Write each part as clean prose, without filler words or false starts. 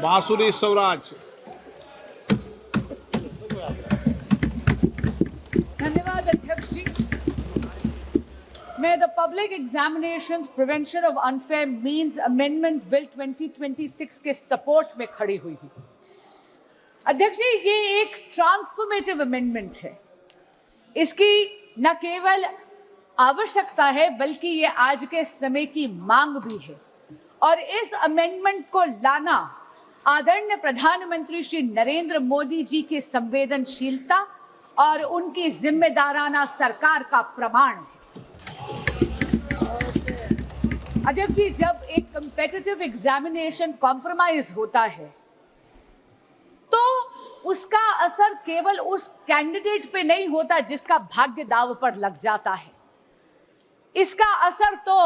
बांसुरी स्वराज। धन्यवाद अध्यक्ष जी। मैं the public examinations prevention of unfair means amendment bill 2026 के सपोर्ट में खड़ी हुई हूं। अध्यक्ष जी, ये एक ट्रांसफॉर्मेटिव अमेंडमेंट है। इसकी न केवल आवश्यकता है बल्कि ये आज के समय की मांग भी है। और इस अमेंडमेंट को लाना आदरणीय प्रधानमंत्री श्री नरेंद्र मोदी जी की संवेदनशीलता और उनकी जिम्मेदाराना सरकार का प्रमाण है। अध्यक्ष जी, जब एक कॉम्पिटिटिव एग्जामिनेशन कॉम्प्रोमाइज होता है तो उसका असर केवल उस कैंडिडेट पे नहीं होता जिसका भाग्य दांव पर लग जाता है। इसका असर तो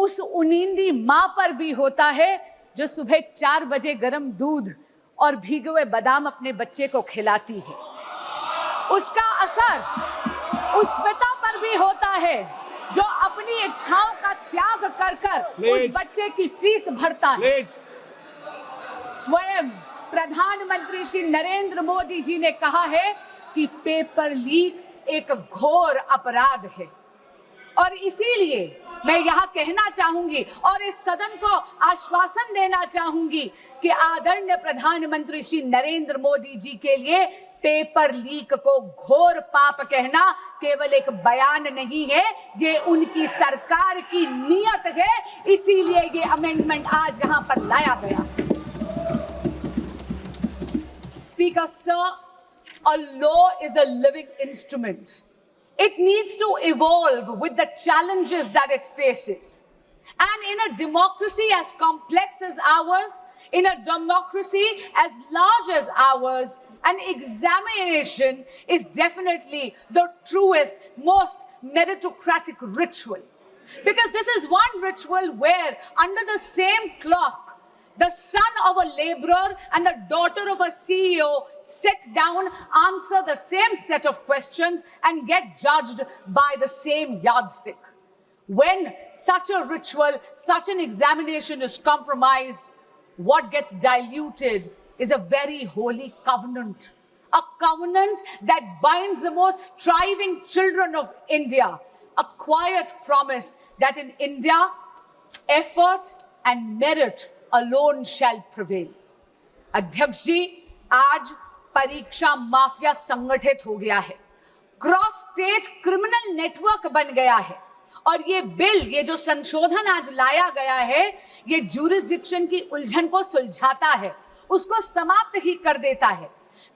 उस उनींदी मां पर भी होता है जो सुबह 4 बजे गर्म दूध और भीगे हुए बादाम अपने बच्चे को खिलाती है। उसका असर उस पिता पर भी होता है जो अपनी इच्छाओं का त्याग कर कर उस बच्चे की फीस भरता है। स्वयं प्रधानमंत्री श्री नरेंद्र मोदी जी ने कहा है कि पेपर लीक एक घोर अपराध है। और इसीलिए मैं यहाँ कहना चाहूंगी और इस सदन को आश्वासन देना चाहूंगी कि आदरणीय प्रधानमंत्री श्री नरेंद्र मोदी जी के लिए पेपर लीक को घोर पाप कहना केवल एक बयान नहीं है, ये उनकी सरकार की नीयत है। इसीलिए ये अमेंडमेंट आज यहाँ पर लाया गया। Speaker sir, a law is a living instrument. It needs to evolve with the challenges that it faces. And in a democracy as complex as ours, in a democracy as large as ours, an examination is definitely the truest, most meritocratic ritual. Because this is one ritual where under the same clock, the son of a laborer and the daughter of a CEO sit down, answer the same set of questions and get judged by the same yardstick. When such a ritual, such an examination is compromised, what gets diluted is a very holy covenant. A covenant that binds the most striving children of India. A quiet promise that in India, effort and merit alone shall prevail. अध्यक्ष जी, आज परीक्षा mafia संगठित हो गया है, cross state criminal network बन गया है। और ये बिल, ये जो संशोधन आज लाया गया है, ये ज्यूरिसडिक्शन की उलझन को सुलझाता है, उसको समाप्त ही कर देता है।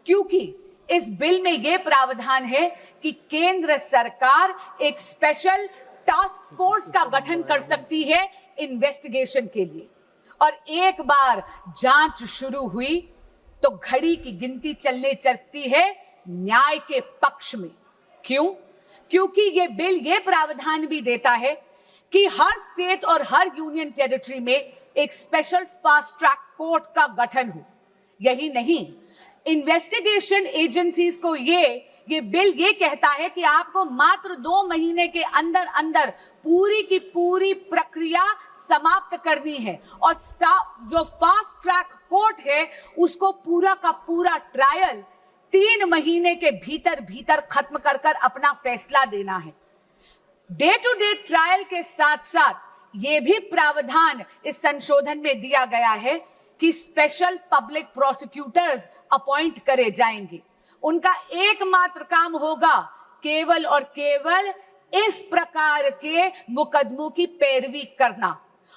क्योंकि इस बिल में ये प्रावधान है कि केंद्र सरकार एक स्पेशल टास्क फोर्स का गठन कर सकती है इन्वेस्टिगेशन के लिए। और एक बार जांच शुरू हुई तो घड़ी की गिनती चलने लगती है न्याय के पक्ष में। क्यों? क्योंकि ये बिल ये प्रावधान भी देता है कि हर स्टेट और हर यूनियन टेरिटरी में एक स्पेशल फास्ट ट्रैक कोर्ट का गठन हो। यही नहीं, इन्वेस्टिगेशन एजेंसीज को ये बिल ये कहता है कि आपको मात्र 2 महीने के अंदर अंदर पूरी की पूरी प्रक्रिया समाप्त करनी है। और जो फास्ट ट्रैक कोर्ट है उसको पूरा का पूरा ट्रायल 3 महीने के भीतर भीतर खत्म कर कर अपना फैसला देना है। डे टू डे ट्रायल के साथ साथ ये भी प्रावधान इस संशोधन में दिया गया है कि स्पेशल पब्लिक प्रोसिक्यूटर्स अपॉइंट करे जाएंगे। उनका एकमात्र काम होगा केवल और केवल इस प्रकार के मुकदमों की पैरवी करना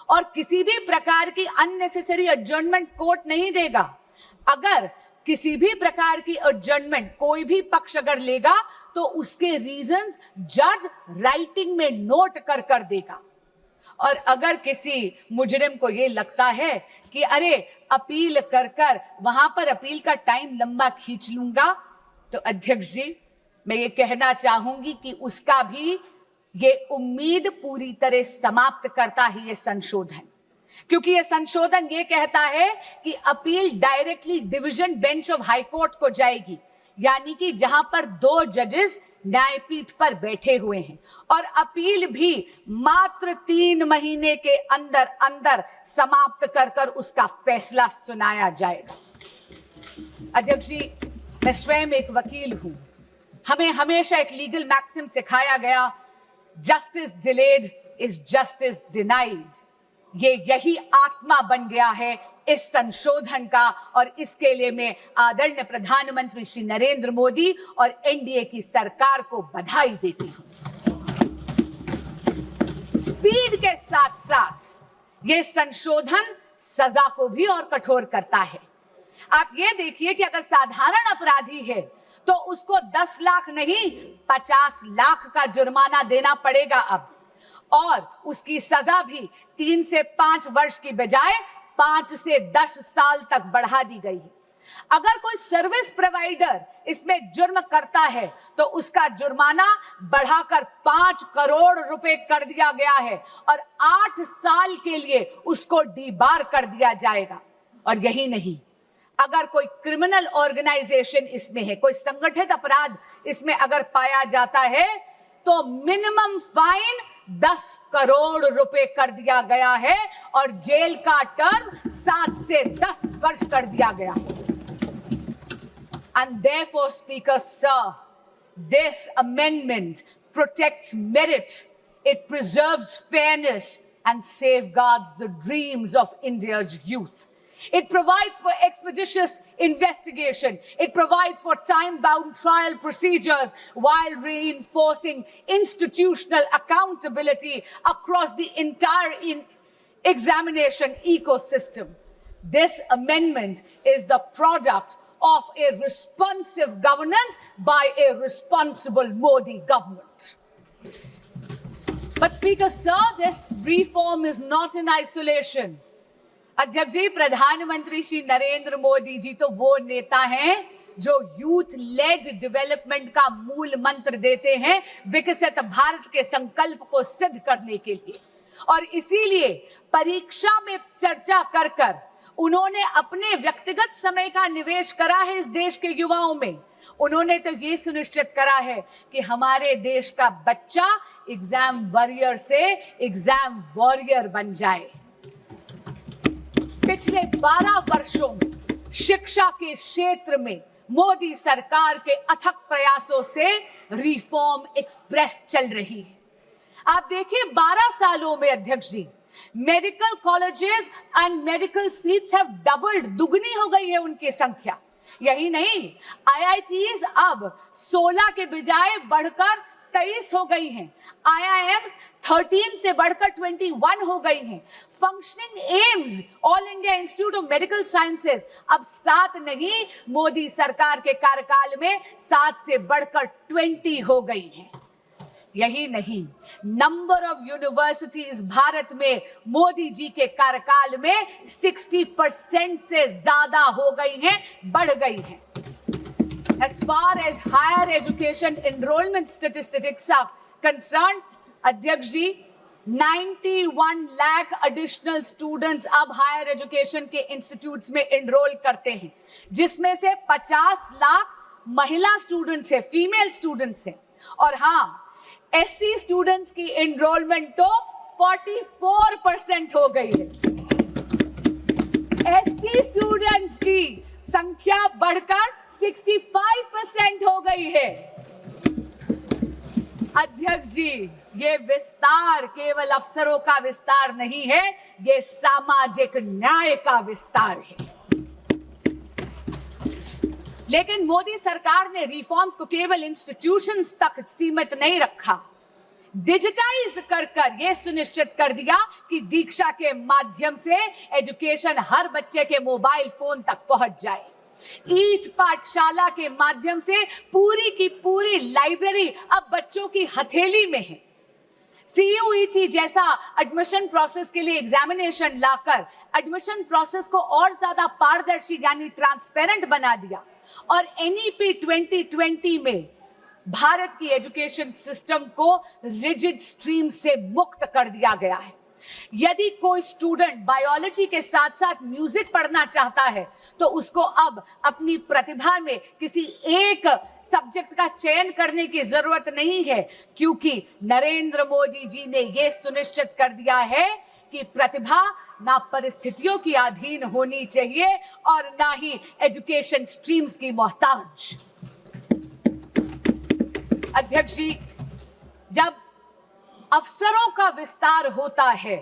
और किसी भी प्रकार की अननेसेसरी एडजर्नमेंट कोर्ट नहीं देगा। अगर किसी भी प्रकार की एडजर्नमेंट कोई भी पक्ष अगर लेगा तो उसके रीजंस जज राइटिंग में नोट कर कर देगा। और अगर किसी मुजरिम को ये लगता है कि अरे अपील कर कर वहां पर अपील का टाइम लंबा खींच लूंगा, तो अध्यक्ष जी मैं ये कहना चाहूंगी कि उसका भी ये उम्मीद पूरी तरह समाप्त करता है ये संशोधन। क्योंकि ये संशोधन ये कहता है कि appeal directly division bench of high court को जाएगी। यानी कि जहां पर 2 जजेस न्यायपीठ पर बैठे हुए हैं और अपील भी मात्र 3 महीने के अंदर अंदर समाप्त कर कर उसका फैसला सुनाया जाएगा। अध्यक्ष जी, मैं स्वयं एक वकील हूं। हमें हमेशा एक लीगल मैक्सिम सिखाया गया, justice delayed is justice denied. यही आत्मा बन गया है इस संशोधन का, और इसके लिए मैं आदरणीय प्रधानमंत्री श्री नरेंद्र मोदी और एनडीए की सरकार को बधाई देती हूं। स्पीड के साथ साथ यह संशोधन सजा को भी और कठोर करता है। आप ये देखिए कि अगर साधारण अपराधी है तो उसको 10 लाख नहीं 50 लाख का जुर्माना देना पड़ेगा अब, और उसकी सजा भी 3 से 5 वर्ष की बजाय 5 से 10 साल तक बढ़ा दी गई है। अगर कोई सर्विस प्रोवाइडर इसमें जुर्म करता है तो उसका जुर्माना बढ़ाकर 5 करोड़ रुपए कर दिया गया है और 8 साल के लिए उसको डीबार कर दिया जाएगा। और यही नहीं, अगर कोई क्रिमिनल ऑर्गेनाइजेशन इसमें है, कोई संगठित अपराध इसमें अगर पाया जाता है तो मिनिमम फाइन 10 करोड़ रुपए कर दिया गया है और जेल का टर्म 7 से 10 वर्ष कर दिया गया है। And therefore, Speaker Sir, this amendment protects merit, it preserves fairness and safeguards the dreams of India's youth. It provides for expeditious investigation. It provides for time-bound trial procedures while reinforcing institutional accountability across the entire examination ecosystem. This amendment is the product of a responsive governance by a responsible Modi government. But Speaker Sir, this reform is not in isolation. अध्यक्ष जी, प्रधानमंत्री श्री नरेंद्र मोदी जी तो वो नेता हैं जो youth lead development का मूल मंत्र देते हैं विकसित भारत के संकल्प को सिद्ध करने के लिए, और इसीलिए परीक्षा में चर्चा कर कर उन्होंने अपने व्यक्तिगत समय का निवेश करा है इस देश के युवाओं में। उन्होंने तो ये सुनिश्चित करा है कि हमारे देश का बच्चा एग्जाम वॉरियर से एग्जाम वॉरियर बन जाए। पिछले 12 वर्षों में शिक्षा के क्षेत्र में मोदी सरकार के अथक प्रयासों से रिफॉर्म एक्सप्रेस चल रही है। आप देखिए 12 सालों में अध्यक्ष जी, medical colleges and medical seats have doubled, दुगनी हो गई है उनकी संख्या। यही नहीं, आईआईटीज अब 16 के बजाय बढ़कर 23 हो गई हैं। IIMs 13 से बढ़कर 21 हो गई हैं। Functioning AIIMS, all India institute of medical sciences अब 7 नहीं, मोदी सरकार के कार्यकाल में 7 से बढ़कर 20 हो गई हैं। यही नहीं, नंबर ऑफ यूनिवर्सिटीज भारत में मोदी जी के कार्यकाल में 60% से ज्यादा हो गई हैं, बढ़ गई हैं। As far as higher education enrollment statistics are concerned, अध्यक्ष जी, 91 लाख additional students अब higher education के institutes में enroll करते हैं, जिसमें से 50 लाख महिला students हैं, female students हैं, और हाँ, SC students की enrollment तो 44% हो गई है। ST students की संख्या बढ़कर 65% हो गई है। अध्यक्ष जी, ये विस्तार केवल अफसरों का विस्तार नहीं है, ये सामाजिक न्याय का विस्तार है। लेकिन मोदी सरकार ने रिफॉर्म्स को केवल इंस्टीट्यूशंस तक सीमित नहीं रखा, डिजिटाइज कर कर यह सुनिश्चित कर दिया कि दीक्षा के माध्यम से एजुकेशन हर बच्चे के मोबाइल फोन तक पहुंच जाए। ईट पाठशाला के माध्यम से पूरी की पूरी लाइब्रेरी अब बच्चों की हथेली में है। CUET जैसा एडमिशन प्रोसेस के लिए एग्जामिनेशन लाकर एडमिशन प्रोसेस को और ज्यादा पारदर्शी यानी ट्रांसपेरेंट बना दिया, और NEP 2020 में भारत की एजुकेशन सिस्टम को रिजिड स्ट्रीम से मुक्त कर दिया गया है। यदि कोई स्टूडेंट बायोलॉजी के साथ साथ म्यूजिक पढ़ना चाहता है तो उसको अब अपनी प्रतिभा में किसी एक सब्जेक्ट का चयन करने की जरूरत नहीं है, क्योंकि नरेंद्र मोदी जी ने यह सुनिश्चित कर दिया है कि प्रतिभा ना परिस्थितियों की अधीन होनी चाहिए और ना ही एजुकेशन स्ट्रीम्स की मोहताज। अध्यक्ष जी, जब अफसरों का विस्तार होता है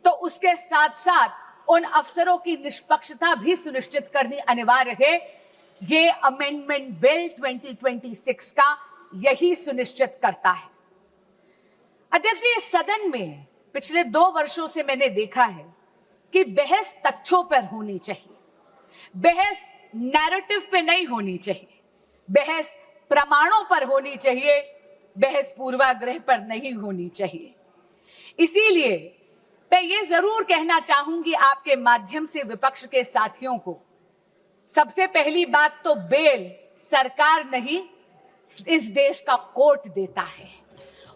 तो उसके साथ साथ उन अफसरों की निष्पक्षता भी सुनिश्चित करनी अनिवार्य है। ये अमेंडमेंट बिल 2026 का यही सुनिश्चित करता है। अध्यक्ष जी, इस सदन में पिछले 2 वर्षों से मैंने देखा है कि बहस तथ्यों पर होनी चाहिए, बहस नैरेटिव पे नहीं होनी चाहिए, बहस प्रमाणों पर होनी चाहिए, बहस पूर्वाग्रह पर नहीं होनी चाहिए। इसीलिए मैं ये जरूर कहना चाहूंगी आपके माध्यम से विपक्ष के साथियों को, सबसे पहली बात तो बेल सरकार नहीं, इस देश का कोर्ट देता है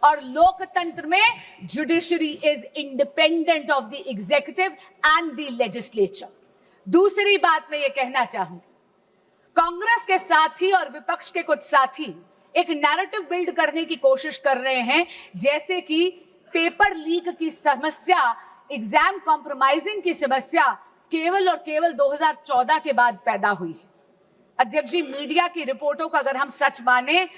और लोकतंत्र में judiciary is independent of the executive and the legislature. दूसरी बात मैं ये कहना चाहूंगी, कांग्रेस के साथी और विपक्ष के कुछ साथी एक नैरेटिव बिल्ड करने की कोशिश कर रहे हैं, जैसे कि पेपर लीक की समस्या, एग्जाम कॉम्प्रोमाइजिंग की समस्या केवल और केवल 2014 के बाद पैदा हुई है। अध्यक्ष जी, मीडिया की रिपोर्टों का अगर हम सच माने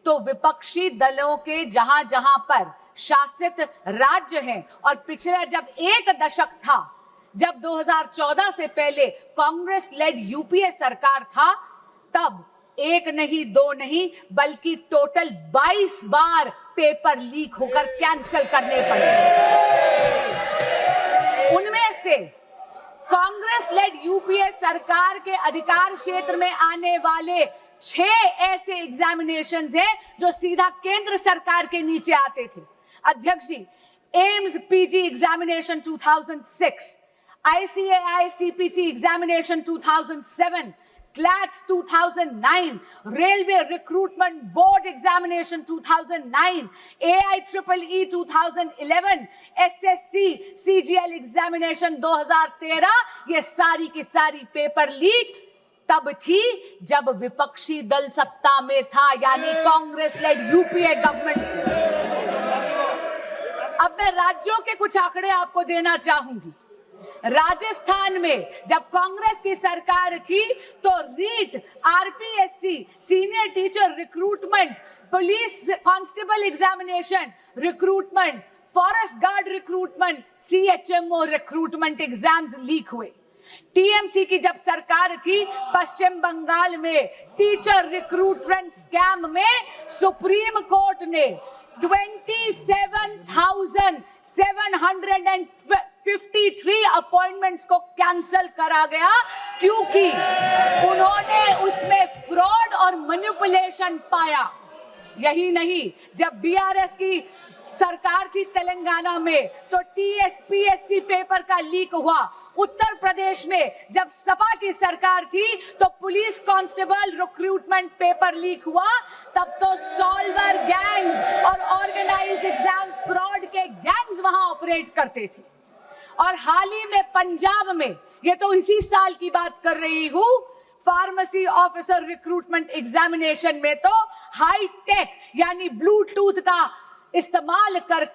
तो विपक्षी दलों के जहां जहां पर शासित राज्य हैं और पिछले जब एक दशक था, जब 2014 से पहले कांग्रेस लेड यूपीए सरकार था, तब एक नहीं, 2 नहीं, बल्कि टोटल 22 बार पेपर लीक होकर कैंसिल करने पड़े। उनमें से कांग्रेस लेड यूपीए सरकार के अधिकार क्षेत्र में आने वाले 6 ऐसे एग्जामिनेशंस हैं जो सीधा केंद्र सरकार के नीचे आते थे। अध्यक्ष जी, AIIMS PG examination 2006, ICAI CPT examination 2007, CLAT 2009, Railway Recruitment Board Examination 2009, AIEEE 2011, SSC CGL Examination 2013, ये सारी की सारी पेपर लीक तब थी जब विपक्षी दल सत्ता में था, यानी कांग्रेस लेड यूपीए गवर्नमेंट थी। अब मैं राज्यों के कुछ आंकड़े आपको देना चाहूंगी। राजस्थान में जब कांग्रेस की सरकार थी तो REET, RPSC, senior teacher recruitment, police constable examination recruitment, forest guard recruitment, CHMO recruitment exams leak हुए। टीएमसी की जब सरकार थी, पश्चिम बंगाल में टीचर रिक्रूटमेंट स्कैम में सुप्रीम कोर्ट ने 27,753 अपॉइंटमेंट्स को कैंसिल करा गया, क्योंकि उन्होंने उसमें फ्रॉड और मैनिपुलेशन पाया। यही नहीं, जब बीआरएस की सरकार थी तेलंगाना में तो टीएसपीएससी पेपर का लीक हुआ। उत्तर प्रदेश में जब सपा की सरकार थी तो police constable recruitment paper leak हुआ। तब तो सॉल्वर गैंग्स और ऑर्गेनाइज्ड एग्जाम फ्रॉड के गैंग्स वहां ऑपरेट करते थे। और हाल ही में पंजाब में, ये तो इसी साल की बात कर रही हूं, फार्मेसी ऑफिसर रिक्रूटमेंट एग्जामिनेशन में तो हाई टेक यानी ब्लूटूथ का इस्तेमाल कर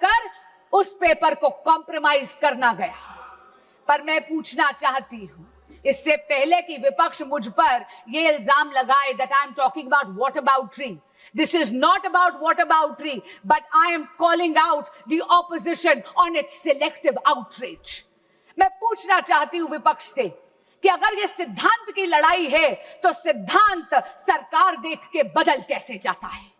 उस पेपर को कॉम्प्रोमाइज करना गया। पर मैं पूछना चाहती हूं, इससे पहले कि विपक्ष मुझ पर यह इल्जाम लगाए that I am talking about whataboutery, this is not about whataboutery, but I am calling out the opposition on its selective outrage. मैं पूछना चाहती हूं विपक्ष से कि अगर ये सिद्धांत की लड़ाई है तो सिद्धांत सरकार देख के बदल कैसे जाता है।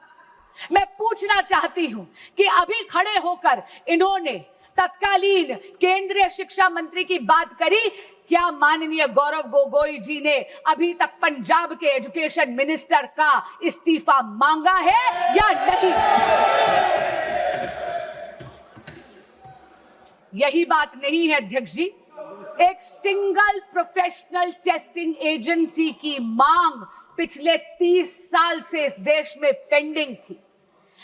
मैं पूछना चाहती हूं कि अभी खड़े होकर इन्होंने तत्कालीन केंद्रीय शिक्षा मंत्री की बात करी, क्या माननीय गौरव गोगोई जी ने अभी तक पंजाब के एजुकेशन मिनिस्टर का इस्तीफा मांगा है या नहीं? यही बात नहीं है अध्यक्ष जी, एक सिंगल प्रोफेशनल टेस्टिंग एजेंसी की मांग पिछले 30 साल से इस देश में पेंडिंग थी।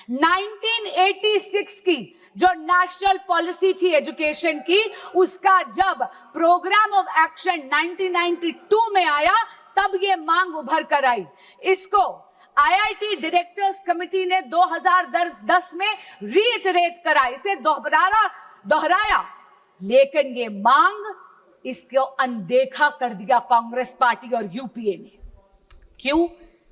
1986 की जो नेशनल पॉलिसी थी एजुकेशन की, उसका जब प्रोग्राम ऑफ एक्शन 1992 में आया, तब ये मांग उभर कर आई। इसको आईआईटी डायरेक्टर्स कमेटी ने 2010 में रीइटरेट करा, इसे दोहराया, लेकिन ये मांग, इसको अनदेखा कर दिया कांग्रेस पार्टी और यूपीए ने। क्यों?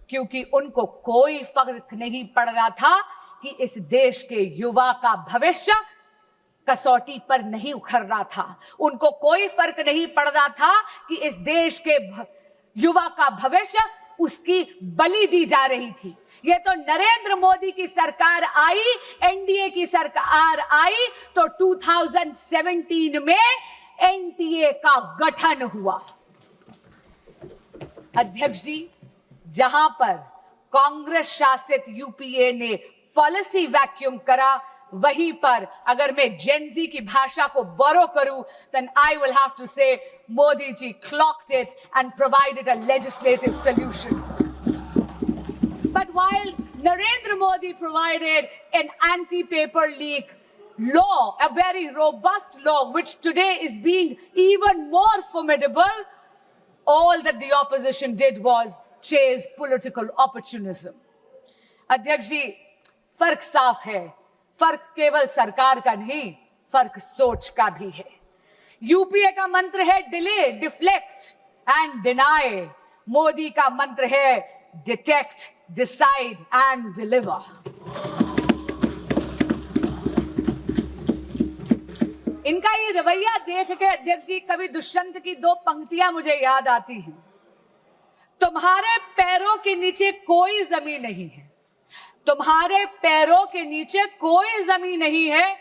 क्योंकि उनको कोई फर्क नहीं पड़ रहा था कि इस देश के युवा का भविष्य कसौटी पर नहीं उखड़ रहा था। उनको कोई फर्क नहीं पड़ रहा था कि इस देश के युवा का भविष्य उसकी बलि दी जा रही थी। ये तो नरेंद्र मोदी की सरकार आई, एनडीए की सरकार आई, तो 2017 में एनडीए का गठन हुआ। अध्यक्ष जी, जहां पर कांग्रेस शासित यूपीए ने पॉलिसी वैक्यूम करा, वहीं पर अगर मैं जेनजी की भाषा को बोरो करूं, then I will have to say Modi ji clocked it and provided a legislative solution. But while Narendra Modi provided an anti-paper leak law, a very robust law, which today is being even more formidable, all that the opposition did was chase political opportunism. अध्यक्ष जी, फर्क साफ है। फर्क केवल सरकार का नहीं, फर्क सोच का भी है। यूपीए का मंत्र है delay, deflect and deny. Modi का मंत्र है डिटेक्ट, डिसाइड एंड डिलीवर। इनका ये रवैया देख के अध्यक्ष जी, कभी दुष्यंत की दो पंक्तियां मुझे याद आती हैं। तुम्हारे पैरों के नीचे कोई जमीन नहीं है, तुम्हारे पैरों के नीचे कोई जमीन नहीं है,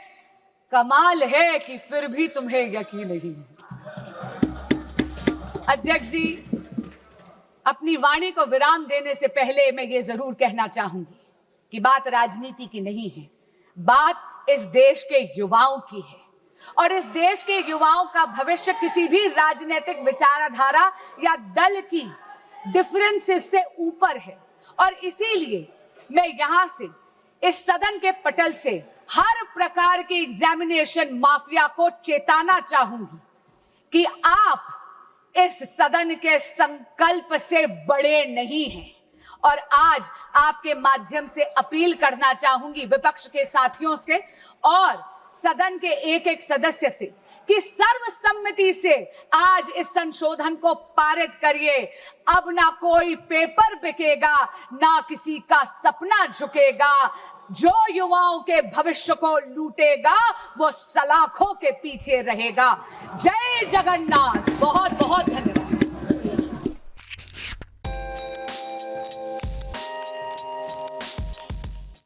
कमाल है कि फिर भी तुम्हें यकीन नहीं है। अध्यक्ष जी, अपनी वाणी को विराम देने से पहले मैं ये जरूर कहना चाहूंगी कि बात राजनीति की नहीं है, बात इस देश के युवाओं की है। और इस देश के युवाओं का भविष्य किसी भी राजनीतिक विचारधारा या दल की डिफरेंसेस से ऊपर है। और इसीलिए मैं यहां से, इस सदन के पटल से, हर प्रकार के एग्जामिनेशन माफिया को चेताना चाहूंगी कि आप इस सदन के संकल्प से बड़े नहीं हैं। और आज आपके माध्यम से अपील करना चाहूंगी विपक्ष के साथियों से और सदन के एक एक सदस्य से कि सर्वसम्मति से आज इस संशोधन को पारित करिए। अब ना कोई पेपर बिकेगा, ना किसी का सपना झुकेगा। जो युवाओं के भविष्य को लूटेगा वो सलाखों के पीछे रहेगा। जय जगन्नाथ। बहुत बहुत धन्यवाद।